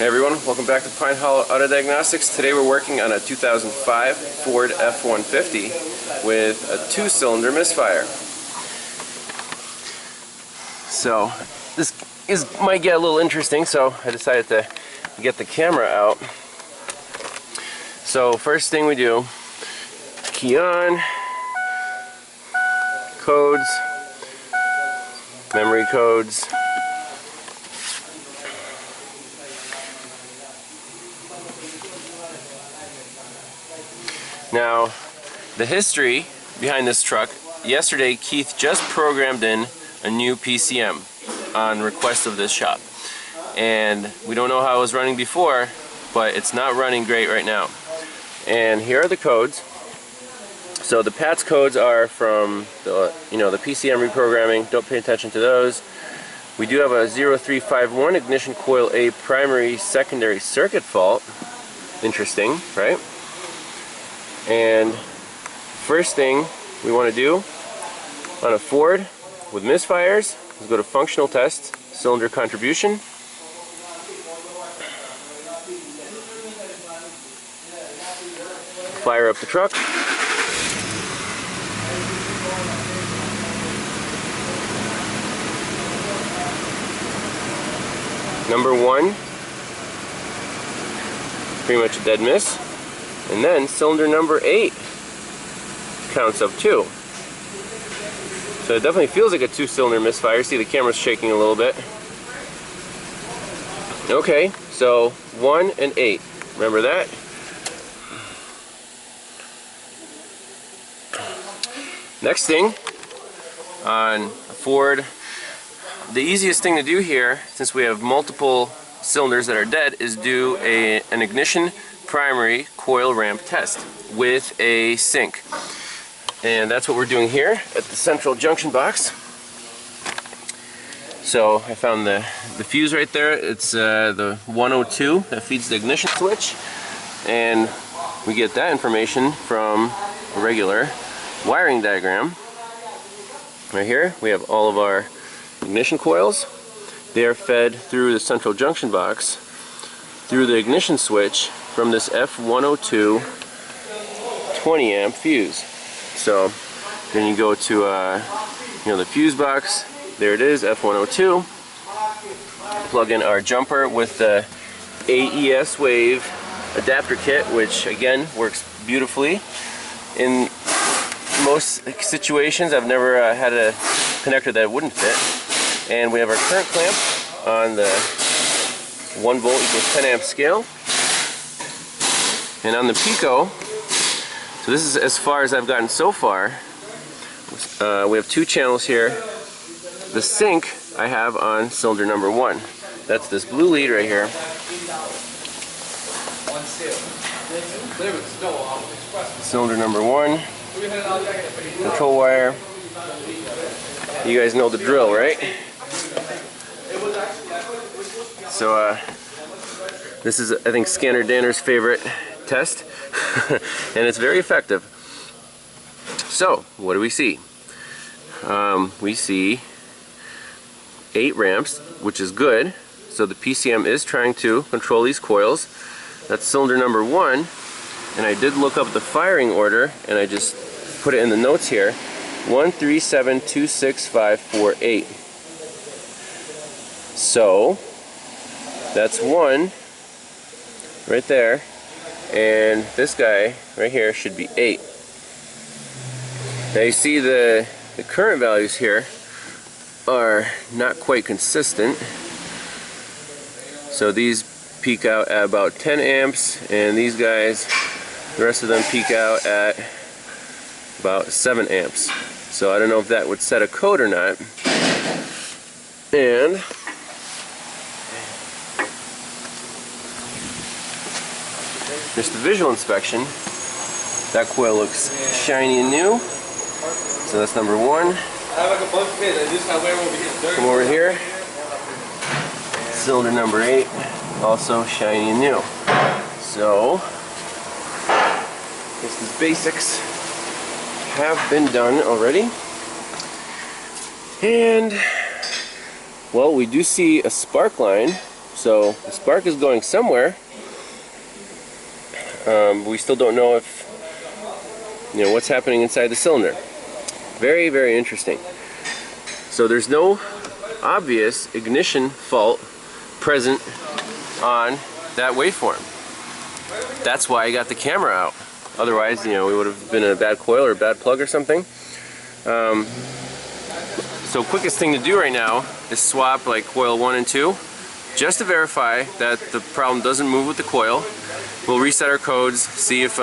Hey everyone, welcome back to Pine Hollow Auto Diagnostics. Today we're working on a 2005 Ford F-150 with a 2-cylinder Misfire. So this might get a little interesting, so I decided to get the camera out. So first thing we do, key on, codes, memory codes. Now, the history behind this truck, yesterday Keith just programmed in a new PCM on request of this shop. And we don't know how it was running before, but it's not running great right now. And here are the codes. So the PATS codes are from the PCM reprogramming. Don't pay attention to those. We do have a 0351 ignition coil A primary secondary circuit fault. Interesting, right? And first thing we want to do on a Ford with misfires is go to functional test, cylinder contribution. Fire up the truck. Number 1, pretty much a dead miss. And then cylinder number 8 counts up 2. So it definitely feels like a 2-cylinder misfire. See, the camera's shaking a little bit. Okay, so 1 and 8. Remember that? Next thing on a Ford, the easiest thing to do here, since we have multiple cylinders that are dead, is do an ignition primary coil ramp test with a sync. And that's what we're doing here at the central junction box. So I found the fuse right there. It's the 102 that feeds the ignition switch, and we get that information from a regular wiring diagram. Right here we have all of our ignition coils. They are fed through the central junction box through the ignition switch from this F102 20 amp fuse. So then you go to the fuse box. There it is, F102. Plug in our jumper with the AES Wave adapter kit, which again works beautifully. In most situations I've never had a connector that wouldn't fit. And we have our current clamp on the 1 volt equals 10 amp scale. And on the Pico, so this is as far as I've gotten so far. We have 2 channels here. The sync I have on cylinder number 1. That's this blue lead right here. Cylinder number 1. Control wire. You guys know the drill, right? So this is, I think, Scanner Danner's favorite test, and it's very effective. So what do we see? We see 8 ramps, which is good. So the PCM is trying to control these coils. That's cylinder number 1, and I did look up the firing order, and I just put it in the notes here: 137265548. So that's 1 right there, and this guy right here should be 8. Now you see the current values here are not quite consistent. So these peak out at about 10 amps, and these guys, the rest of them, peak out at about 7 amps. So I don't know if that would set a code or not. And just the visual inspection, that coil looks shiny and new. So that's number 1. Come over here. Cylinder number 8, also shiny and new. So I guess the basics have been done already. And well, we do see a spark line So the spark is going somewhere. We still don't know if, what's happening inside the cylinder. Very, very interesting. So there's no obvious ignition fault present on that waveform. That's why I got the camera out. Otherwise, we would have been a bad coil or a bad plug or something. So quickest thing to do right now is swap like coil 1 and 2 just to verify that the problem doesn't move with the coil. We'll reset our codes, see if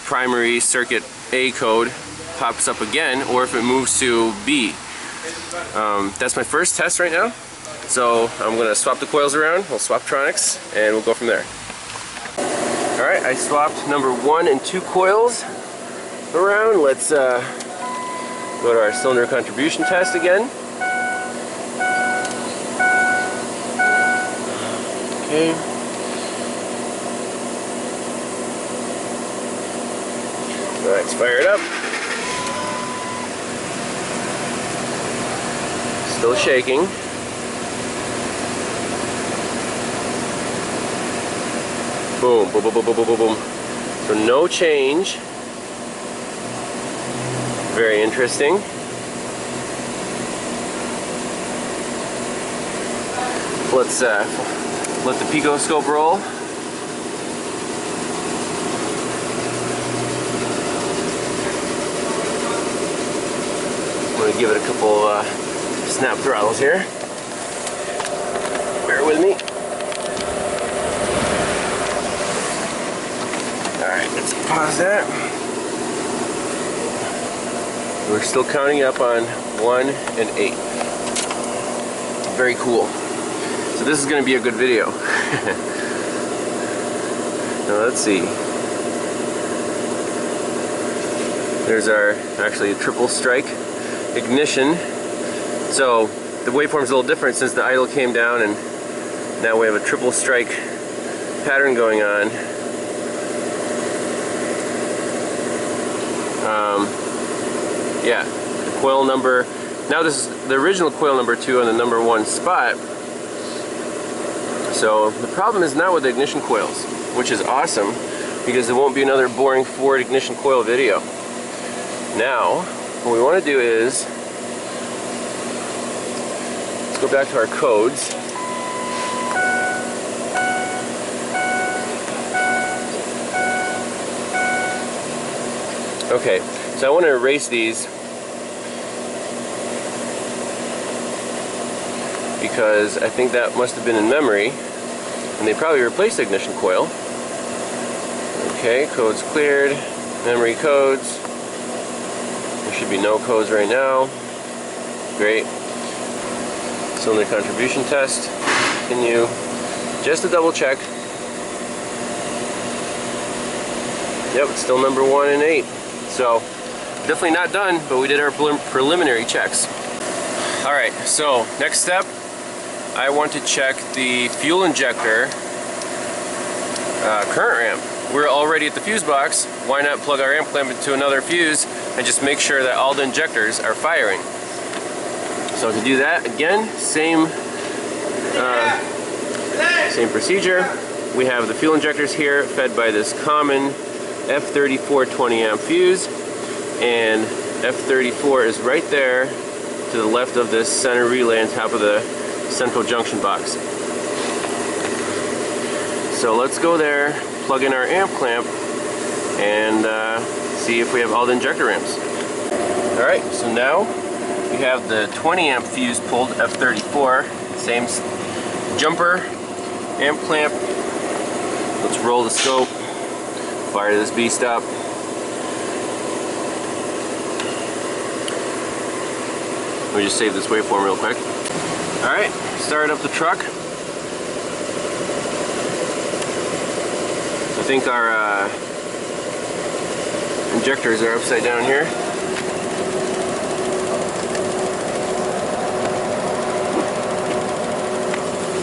primary circuit A code pops up again or if it moves to B. That's my first test right now. So I'm going to swap the coils around, we'll swap chronicles, and we'll go from there. Alright, I swapped number 1 and 2 coils around. Let's go to our cylinder contribution test again. Okay. Let's fire it up. Still shaking. Boom, boom, boom, boom, boom, boom, boom. So no change. Very interesting. Let's let the picoscope roll. I'm going to give it a couple snap throttles here. Bear with me. Alright, let's pause that. We're still counting up on 1 and 8. Very cool. So this is going to be a good video. Now let's see. There's our actually a triple strike ignition. So the waveform's a little different since the idle came down, and now we have a triple strike pattern going on. Yeah, the coil number, now this is the original coil number 2 on the number 1 spot. So the problem is not with the ignition coils, which is awesome because there won't be another boring Ford ignition coil video. Now, what we want to do is, let's go back to our codes. Okay, so I want to erase these because I think that must have been in memory, and they probably replaced the ignition coil. Okay, codes cleared, memory codes. There should be no codes right now. Great. Cylinder contribution test. Continue. Just to double check. Yep, it's still number 1 and 8. So, definitely not done, but we did our preliminary checks. Alright, so next step, I want to check the fuel injector current ramp. We're already at the fuse box. Why not plug our amp clamp into another fuse and just make sure that all the injectors are firing? So to do that, again, same procedure. We have the fuel injectors here fed by this common F34 20 amp fuse, and F34 is right there to the left of this center relay on top of the central junction box. So let's go there, plug in our amp clamp, and see if we have all the injector ramps. Alright, so now we have the 20 amp fuse pulled, F34, same jumper, amp clamp. Let's roll the scope, fire this beast up. Let me just save this waveform real quick. Alright, start up the truck. I think our injectors are upside down here.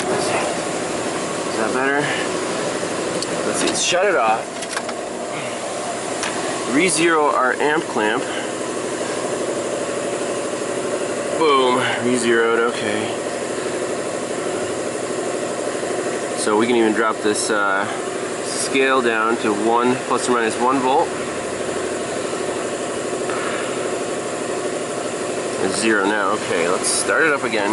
Let's see. Is that better? Let's see, shut it off. Re-zero our amp clamp. Boom, re-zeroed, okay. So we can even drop this scale down to 1 plus or minus 1 volt. It's 0 now. Okay, let's start it up again.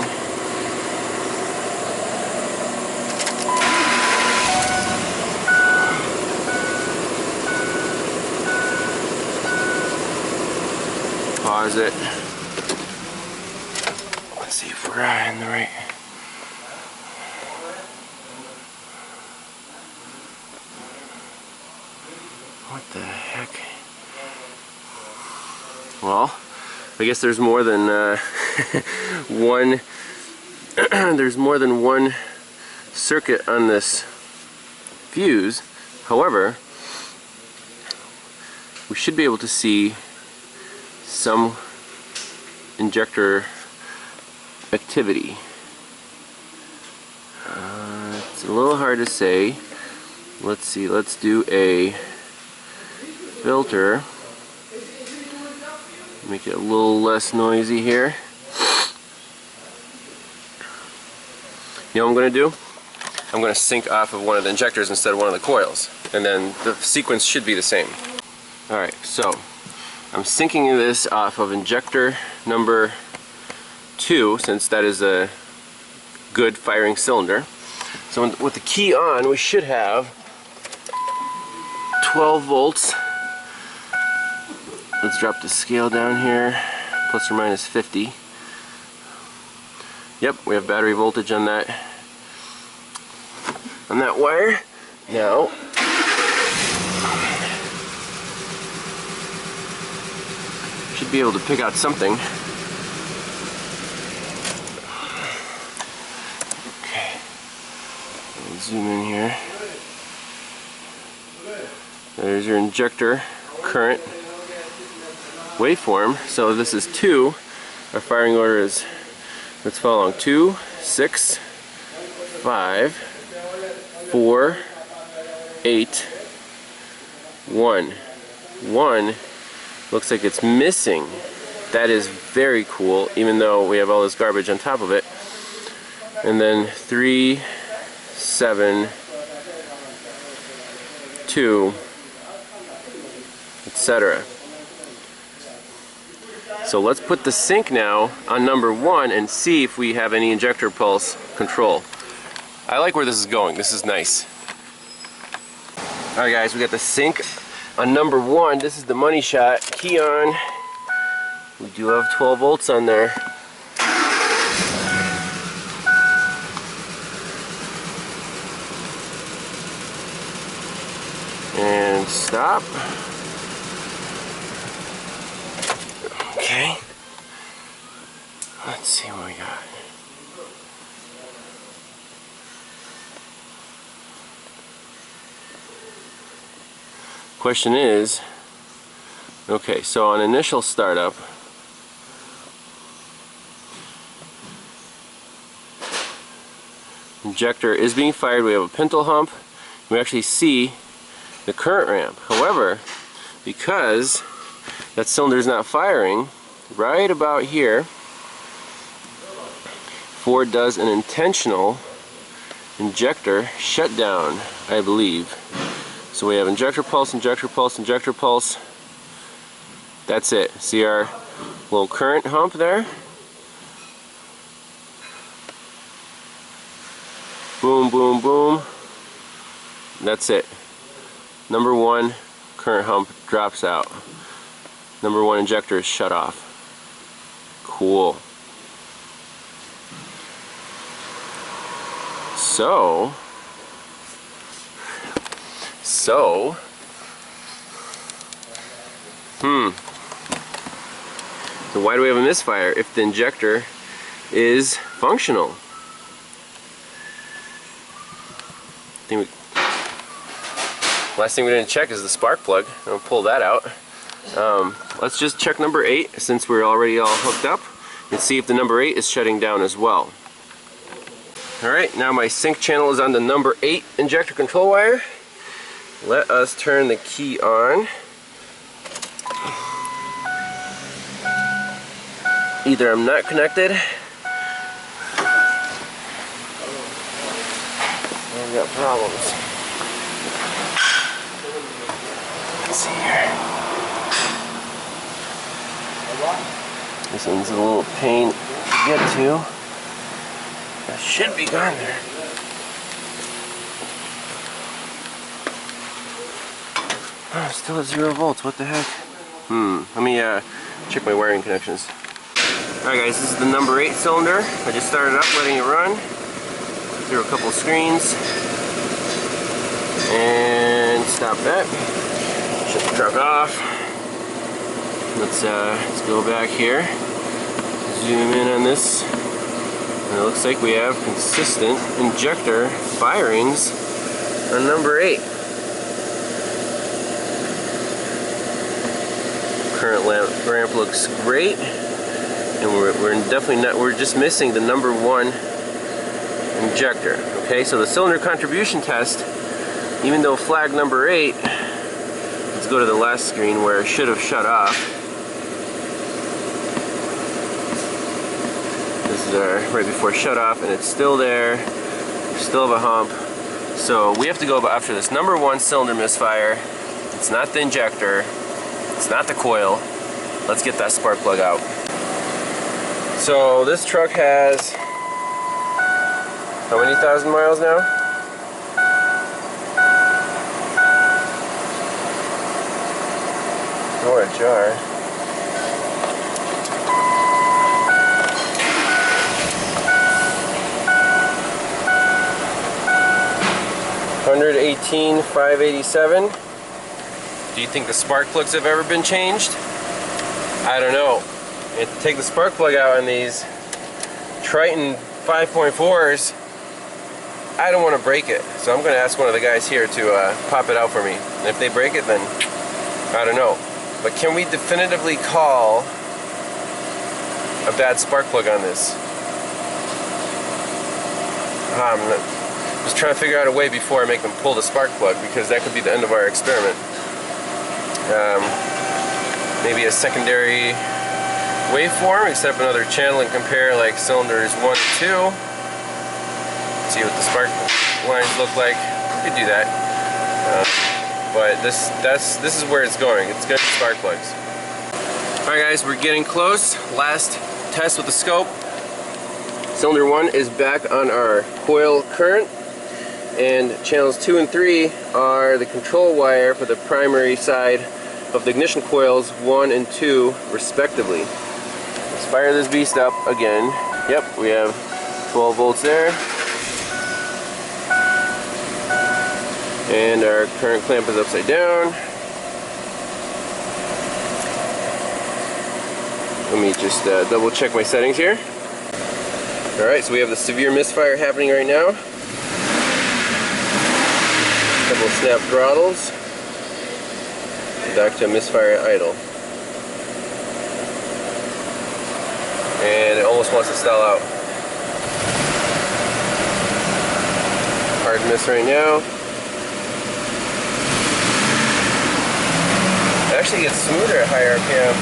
Pause it. Let's see if we're in the right. What the heck? Well, I guess there's more than one. There's more than one circuit on this fuse. However, we should be able to see some injector activity. It's a little hard to say. Let's see, let's do a filter. Make it a little less noisy here. You know what I'm going to do? I'm going to sync off of one of the injectors instead of one of the coils. And then the sequence should be the same. Alright, so I'm syncing this off of injector number 2, since that is a good firing cylinder. So with the key on, we should have 12 volts. Let's drop the scale down here, plus or minus 50. Yep, we have battery voltage on that wire. Now, should be able to pick out something. Okay, let's zoom in here. There's your injector current waveform. So this is 2. Our firing order is, let's follow along, 2, 6, 5, 4, 8, 1. 1 looks like it's missing. That is very cool, even though we have all this garbage on top of it. And then 3, 7, 2, etc. So let's put the sync now on number 1 and see if we have any injector pulse control. I like where this is going. This is nice. Alright guys, we got the sync on number 1. This is the money shot. Key on. We do have 12 volts on there. And stop. Okay. Let's see what we got. Question is, okay, so on initial startup, injector is being fired. We have a pintle hump. We actually see the current ramp. However, because that cylinder is not firing, right about here, Ford does an intentional injector shutdown, I believe. So we have injector pulse, injector pulse, injector pulse. That's it. See our little current hump there? Boom, boom, boom. That's it. Number 1 current hump drops out. Number 1 injector is shut off. Cool. So why do we have a misfire if the injector is functional? Last thing we didn't check is the spark plug. I'll pull that out. Let's just check number 8 since we're already all hooked up and see if the number 8 is shutting down as well. Alright, now my sync channel is on the number 8 injector control wire. Let us turn the key on. Either I'm not connected, or we got problems. Let's see here. This one's a little pain to get to. That should be gone there. Oh, still at 0 volts. What the heck? Let me check my wiring connections. Alright guys, this is the number 8 cylinder. I just started up, letting it run through a couple screens. And stop that. Shut the truck off. Let's go back here. Zoom in on this. And it looks like we have consistent injector firings on number 8. Current ramp looks great, and we're definitely not. We're just missing the number 1 injector. Okay, so the cylinder contribution test, even though flag number 8, let's go to the last screen where it should have shut off. This is right before shut off, and it's still there. We still have a hump. So we have to go after this number 1 cylinder misfire. It's not the injector. It's not the coil. Let's get that spark plug out. So this truck has how many thousand miles now? Door ajar. $118,587. Do you think the spark plugs have ever been changed? I don't know. You have to take the spark plug out on these Triton 5.4s. I don't want to break it, so I'm going to ask one of the guys here to pop it out for me. And if they break it, then I don't know. But can we definitively call a bad spark plug on this? I'm just trying to figure out a way before I make them pull the spark plug, because that could be the end of our experiment. Maybe a secondary waveform, set up another channel and compare like cylinders 1 and 2. See what the spark lines look like. We could do that. But this is where it's going. It's going to be spark plugs. Alright guys, we're getting close. Last test with the scope. Cylinder 1 is back on our coil current, and channels 2 and 3 are the control wire for the primary side of the ignition coils 1 and 2 respectively. Let's fire this beast up again. Yep, we have 12 volts there. And our current clamp is upside down. Let me just double check my settings here. Alright, so we have the severe misfire happening right now. Couple of snap throttles. Back to misfire idle. And it almost wants to stall out. Hard miss right now. It actually gets smoother at higher RPM.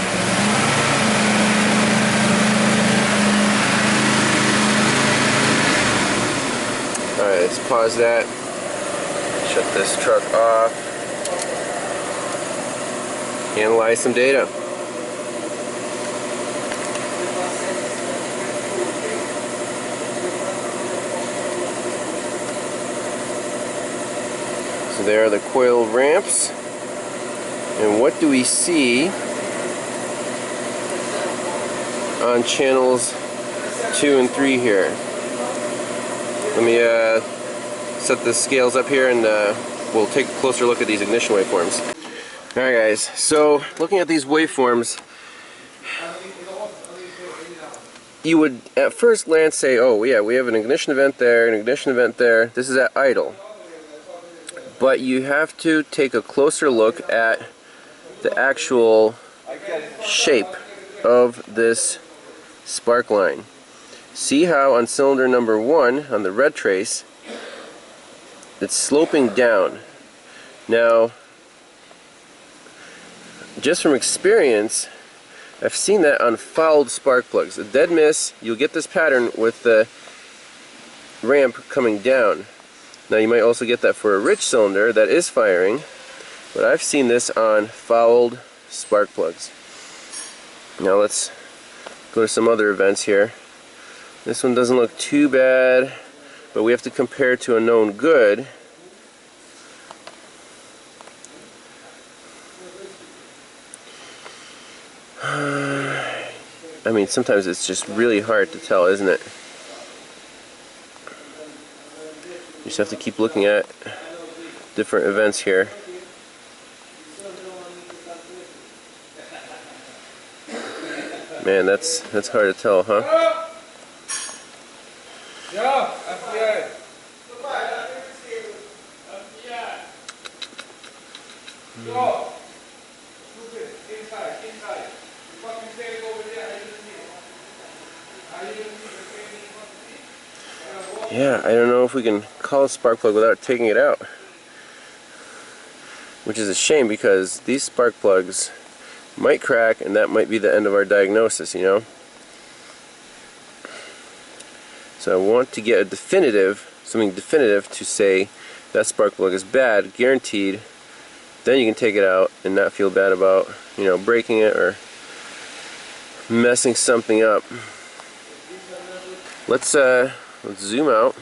Alright, let's pause that. Shut this truck off. Analyze some data. So there are the coil ramps. And what do we see on channels 2 and 3 here? Let me set the scales up here, and we'll take a closer look at these ignition waveforms. Alright guys, so looking at these waveforms, you would at first glance say, oh yeah, we have an ignition event there, an ignition event there, this is at idle. But you have to take a closer look at the actual shape of this spark line. See how on cylinder number 1, on the red trace, it's sloping down. Now, just from experience, I've seen that on fouled spark plugs. A dead miss, you'll get this pattern with the ramp coming down. Now you might also get that for a rich cylinder that is firing, but I've seen this on fouled spark plugs. Now let's go to some other events here. This one doesn't look too bad, but we have to compare to a known good. I mean, sometimes it's just really hard to tell, isn't it? You just have to keep looking at different events here. Man, that's hard to tell, huh? Yeah, FBI. Go. Inside. You fucking standing over there. Yeah, I don't know if we can call a spark plug without taking it out. Which is a shame, because these spark plugs might crack and that might be the end of our diagnosis, you know? So I want to get something definitive to say that spark plug is bad, guaranteed. Then you can take it out and not feel bad about, you know, breaking it or messing something up. Let's zoom out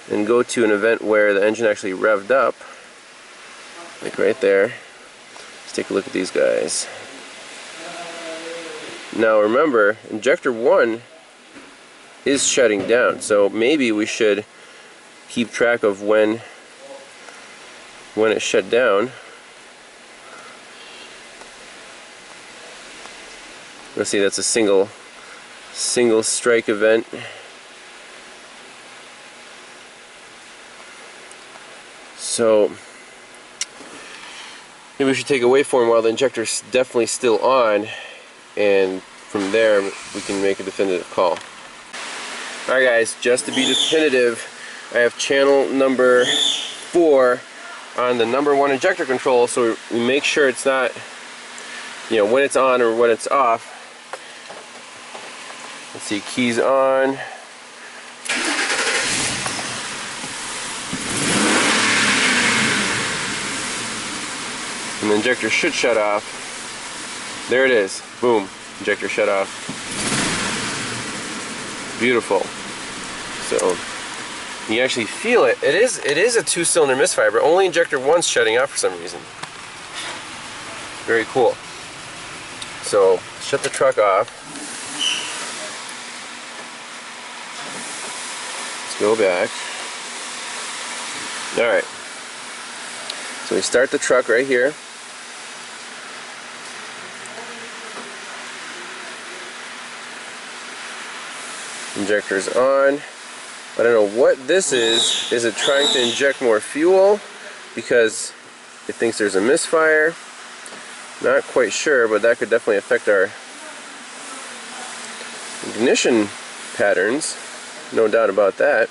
and go to an event where the engine actually revved up, like right there. Let's take a look at these guys. Now remember, injector 1 is shutting down, so maybe we should keep track of when it shut down. Let's see, that's a single strike event. So maybe we should take a waveform while the injector's definitely still on, and from there we can make a definitive call. Alright guys, just to be definitive, I have channel number 4 on the number 1 injector control, so we make sure it's not, you know, when it's on or when it's off. Let's see, keys on. And the injector should shut off. There it is. Boom. Injector shut off. Beautiful. So you actually feel it. It is a 2-cylinder Misfire, but only injector 1's shutting off for some reason. Very cool. So shut the truck off. Let's go back. Alright. So we start the truck right here. Injector's on. I don't know what this is. Is it trying to inject more fuel because it thinks there's a misfire? Not quite sure, but that could definitely affect our ignition patterns. No doubt about that.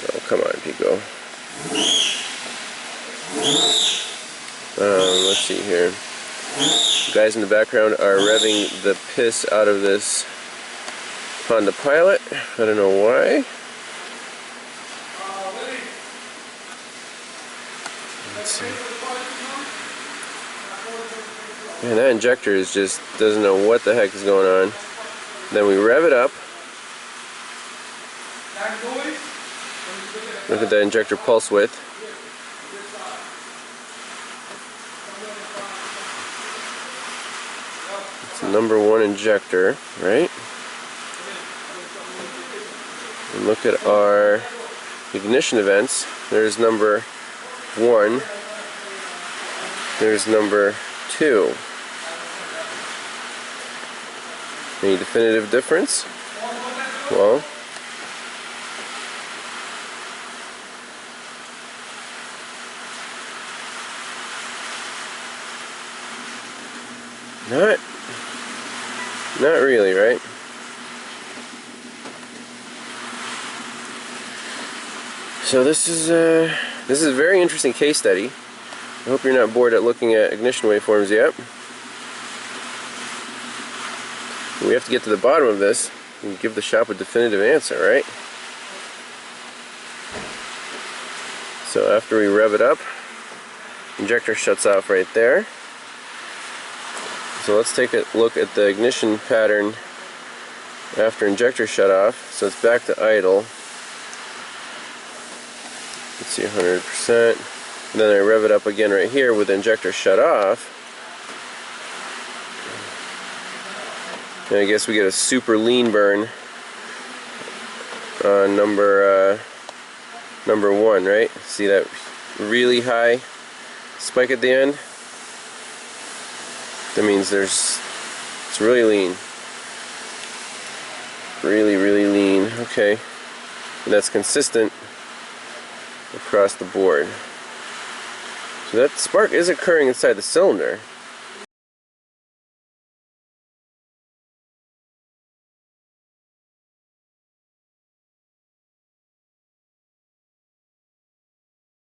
Oh, come on, Pico. Let's see here. The guys in the background are revving the piss out of this Honda Pilot. I don't know why. Let's see. Man, that injector just doesn't know what the heck is going on. Then we rev it up. Look at that injector pulse width. It's the number 1 injector, right? And look at our ignition events. There's number 1. There's number 2. Any definitive difference? Well, not really, right? So this is a very interesting case study. I hope you're not bored at looking at ignition waveforms yet. We have to get to the bottom of this and give the shop a definitive answer, right? So after we rev it up, injector shuts off right there. So let's take a look at the ignition pattern after injector shut off. So it's back to idle. Let's see, 100%. And then I rev it up again right here with the injector shut off. And I guess we get a super lean burn on number 1, right? See that really high spike at the end? That means it's really lean. Really, really lean. Okay. And that's consistent across the board. So that spark is occurring inside the cylinder.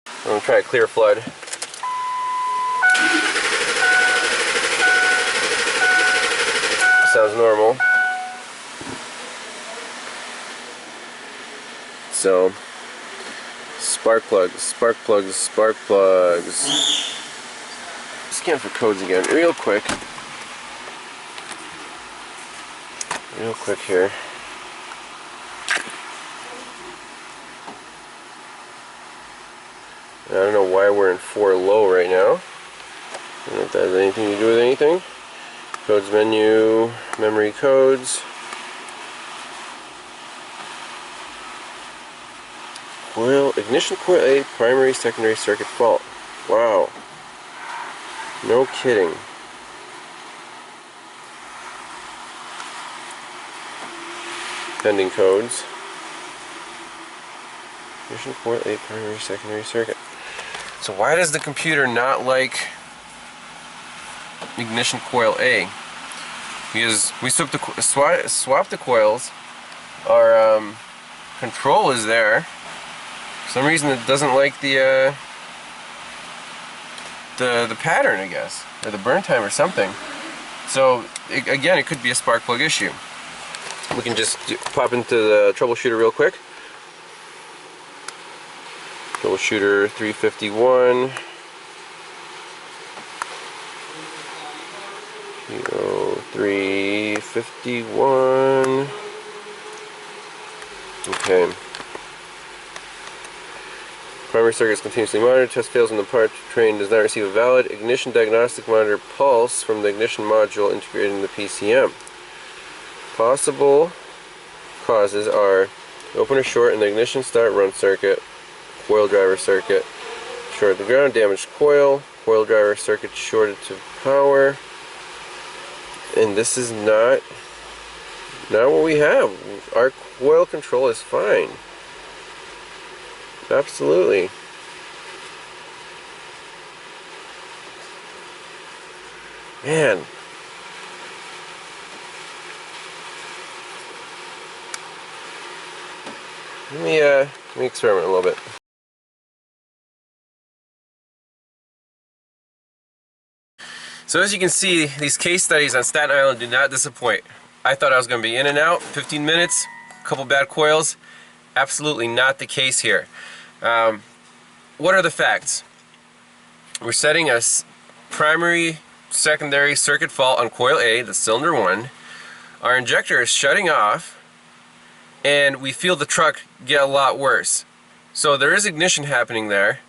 I'm going to try a clear flood. Sounds normal. So, spark plugs, spark plugs, spark plugs. Scan for codes again, real quick. Real quick here. I don't know why we're in 4 low right now. I don't know if that has anything to do with anything. Codes menu, memory codes. Coil, ignition coil A, primary, secondary circuit fault. Wow. No kidding. Pending codes. Ignition coil A, primary, secondary circuit. So why does the computer not like ignition coil A? Because we swapped the coils. Our control is there. For some reason it doesn't like the pattern, I guess, or the burn time or something. So again, it could be a spark plug issue. We can just pop into the troubleshooter real quick. Troubleshooter 351. 351. Okay. Primary circuit is continuously monitored. Test fails when the powertrain does not receive a valid ignition diagnostic monitor pulse from the ignition module integrated in the PCM. Possible causes are opener short in the ignition start run circuit, coil driver circuit, short to ground, damaged coil, coil driver circuit shorted to power. And this is not what we have. Our coil control is fine. Absolutely. Man. Let me experiment a little bit. So as you can see, these case studies on Staten Island do not disappoint. I thought I was going to be in and out, 15 minutes, a couple bad coils. Absolutely not the case here. What are the facts? We're setting a primary, secondary circuit fault on coil A, the cylinder 1. Our injector is shutting off, and we feel the truck get a lot worse. So there is ignition happening there.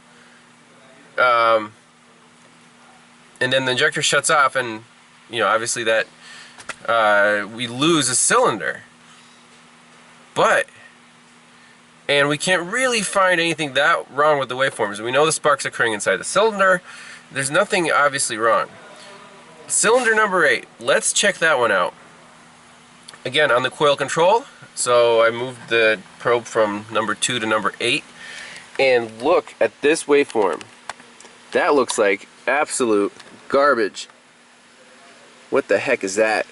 And then the injector shuts off, and obviously that we lose a cylinder. And we can't really find anything that wrong with the waveforms. We know the spark's occurring inside the cylinder. There's nothing obviously wrong. Cylinder number 8, let's check that one out. Again, on the coil control, so I moved the probe from number 2 to number 8, and look at this waveform. That looks like absolute garbage. What the heck is that?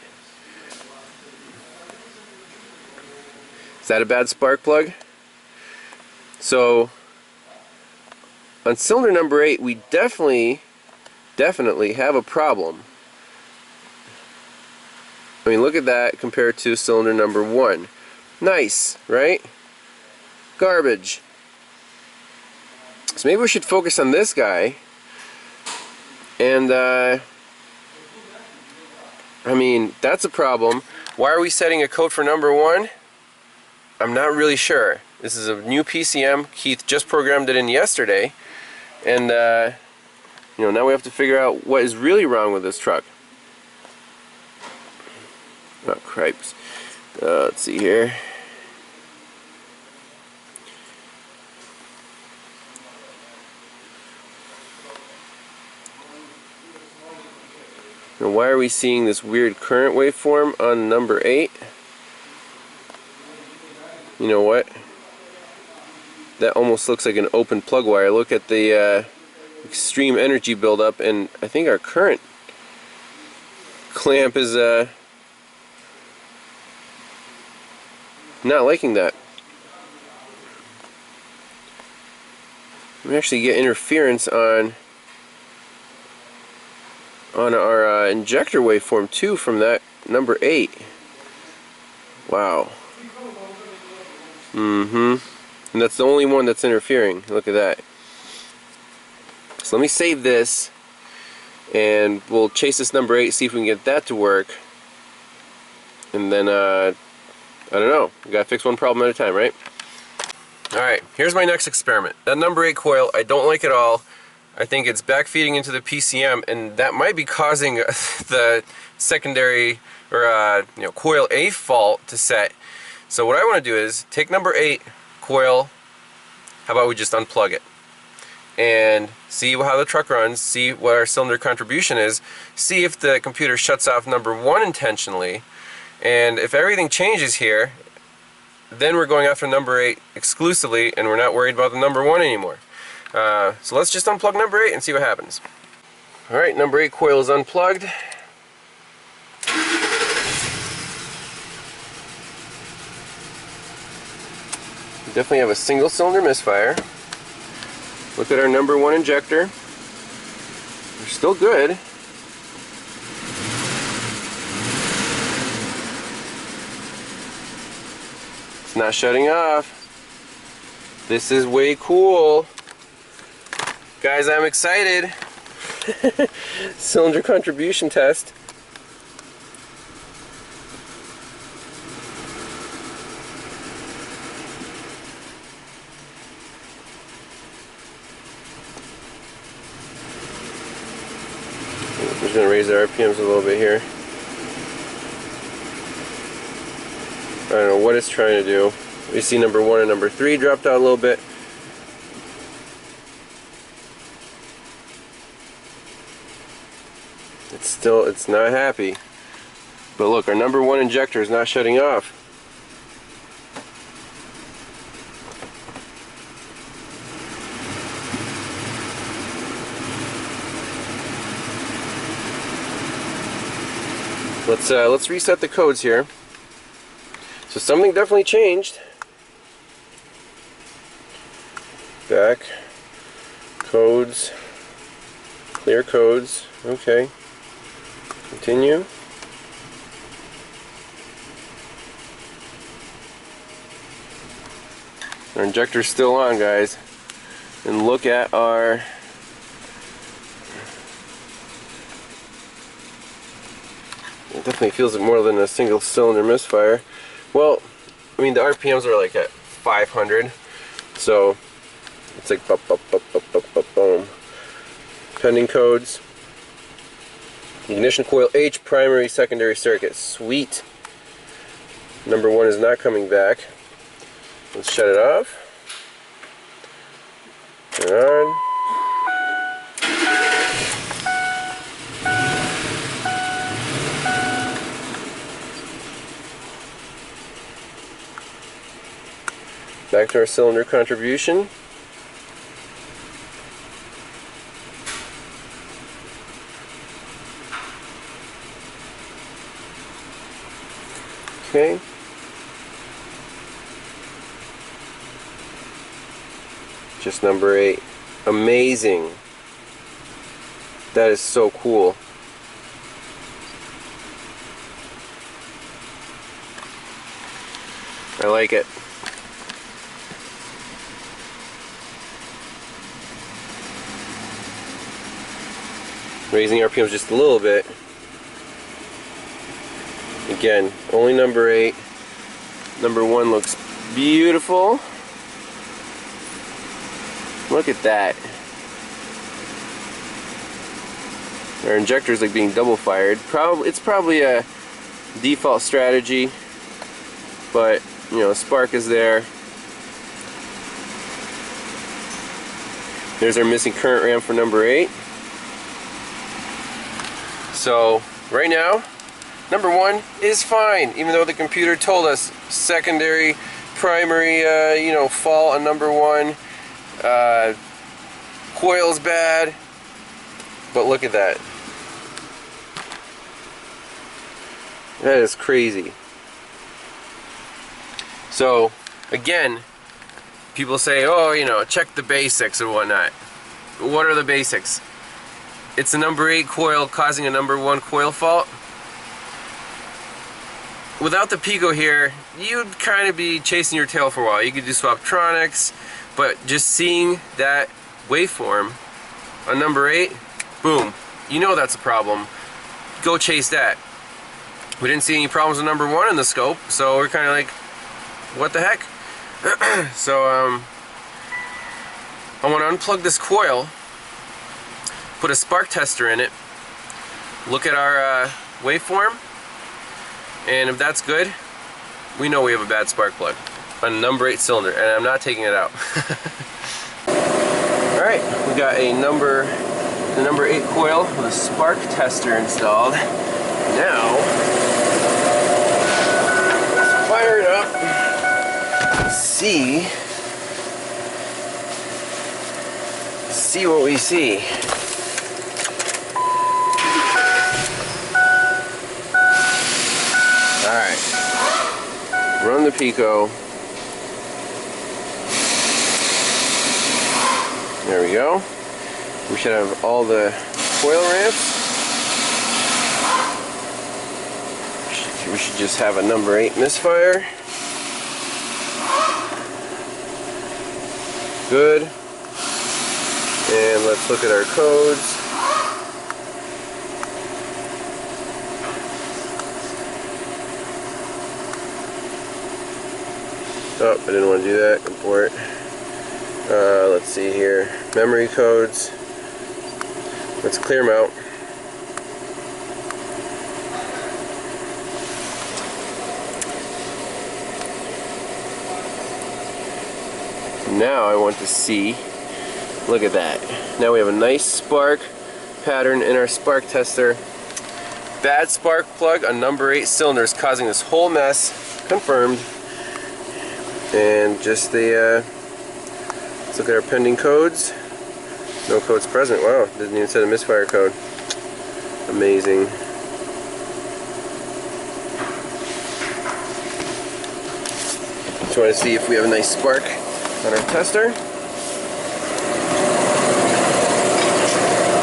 Is that a bad spark plug? So on cylinder number 8, we definitely have a problem. I mean, look at that compared to cylinder number 1. Nice, right? Garbage. So maybe we should focus on this guy. And I mean, that's a problem. Why are we setting a code for number 1? I'm not really sure. This is a new PCM. Keith just programmed it in yesterday. And you know, now we have to figure out what is really wrong with this truck. Oh, cripes. Let's see here. Now, why are we seeing this weird current waveform on number 8? You know what? That almost looks like an open plug wire. Look at the extreme energy buildup, and I think our current clamp is not liking that. We actually get interference on our injector waveform too from that number 8. Wow. And that's the only one that's interfering. Look at that. So let me save this, and we'll chase this number 8, see if we can get that to work. And then I don't know. We gotta fix one problem at a time, right? Alright, here's my next experiment. That number 8 coil, I don't like at all. I think it's backfeeding into the PCM, and that might be causing the secondary or you know, coil A fault to set. So what I want to do is take number 8 coil. How about we just unplug it and see how the truck runs, see what our cylinder contribution is, see if the computer shuts off number 1 intentionally, and if everything changes here, then we're going after number 8 exclusively, and we're not worried about the number 1 anymore. So let's just unplug number 8 and see what happens. Alright, number 8 coil is unplugged. We definitely have a single cylinder misfire. Look at our number 1 injector. They're still good. It's not shutting off. This is way cool. Guys, I'm excited. Cylinder contribution test. I'm just going to raise the RPMs a little bit here. I don't know what it's trying to do. We see number 1 and number 3 dropped out a little bit. It's not happy. But look, our number 1 injector is not shutting off. Let's reset the codes here. So something definitely changed. Back, codes, clear codes, okay. Continue. Our injector's still on, guys. And look at our it definitely feels like more than a single cylinder misfire. Well, I mean, the RPMs are like at 500, so it's like boom. Pending codes. Ignition coil H, primary, secondary circuit. Sweet. Number 1 is not coming back. Let's shut it off. Turn it on. Back to our cylinder contribution. Okay. Just number 8. Amazing. That is so cool. I like it. Raising RPMs just a little bit. Again, only number 8. Number 1 looks beautiful. Look at that. Our injector is like being double fired. It's probably a default strategy, but you know, spark is there. There's our missing current RAM for number 8. So right now, number 1 is fine, even though the computer told us secondary, primary, you know, fault on number 1. Coil's bad, but look at that. That is crazy. So again, people say, oh, you know, check the basics and whatnot. What are the basics? It's a number 8 coil causing a number 1 coil fault. Without the Pico here, you'd kind of be chasing your tail for a while. You could do swaptronics, but just seeing that waveform on number 8, boom, you know that's a problem. Go chase that. We didn't see any problems with number 1 in the scope, so we're kind of like, what the heck? So I want to unplug this coil, put a spark tester in it, look at our waveform, and if that's good, we know we have a bad spark plug on a number 8 cylinder, and I'm not taking it out. Alright, we got the number 8 coil with a spark tester installed. Now, let's fire it up, see what we see. Alright, run the Pico. There we go. We should have all the coil ramps. We should just have a number 8 Misfire. Good. And let's look at our codes. Oh, I didn't want to do that. Import. Let's see here. Memory codes. Let's clear them out. Now I want to see, look at that. Now we have a nice spark pattern in our spark tester. Bad spark plug on number 8 cylinders causing this whole mess. Confirmed. And just the, let's look at our pending codes. No codes present. Wow, didn't even set a Misfire code. Amazing. Just want to see if we have a nice spark on our tester.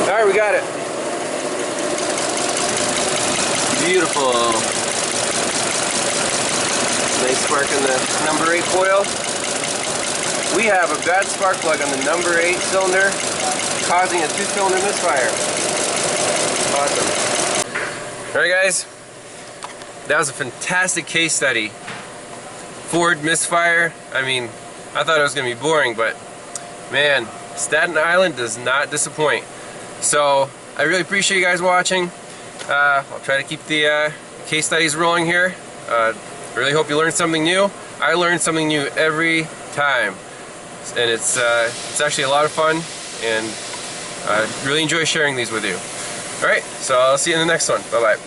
Alright, we got it. Beautiful. Nice spark in the number 8 coil. We have a bad spark plug on the number 8 cylinder causing a 2-cylinder misfire. Awesome. Alright guys, that was a fantastic case study. Ford misfire. I mean, I thought it was going to be boring, but man, Staten Island does not disappoint. So I really appreciate you guys watching. I'll try to keep the case studies rolling here. Really hope you learned something new. I learned something new every time, and it's actually a lot of fun, and I really enjoy sharing these with you. Alright, so I'll see you in the next one. Bye bye.